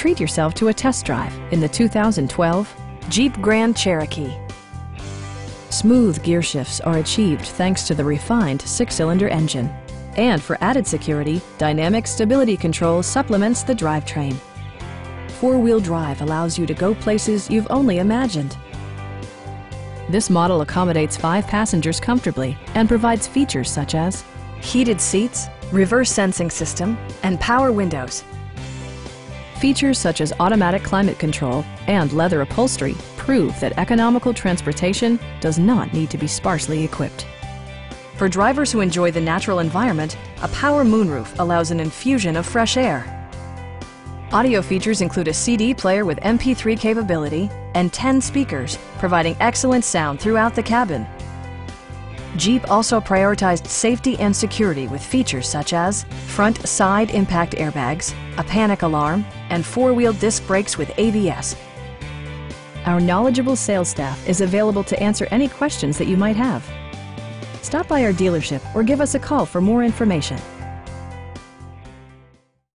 treat yourself to a test drive in the 2012 Jeep Grand Cherokee. Smooth gear shifts are achieved thanks to the refined six-cylinder engine. And for added security, dynamic stability control supplements the drivetrain. Four-wheel drive allows you to go places you've only imagined. This model accommodates 5 passengers comfortably and provides features such as heated seats, reverse sensing system, and power windows. Features such as automatic climate control and leather upholstery prove that economical transportation does not need to be sparsely equipped. For drivers who enjoy the natural environment, a power moonroof allows an infusion of fresh air. Audio features include a CD player with MP3 capability and 10 speakers, providing excellent sound throughout the cabin. Jeep also prioritized safety and security with features such as front side impact airbags, a panic alarm, and 4-wheel disc brakes with ABS. Our knowledgeable sales staff is available to answer any questions that you might have. Stop by our dealership or give us a call for more information.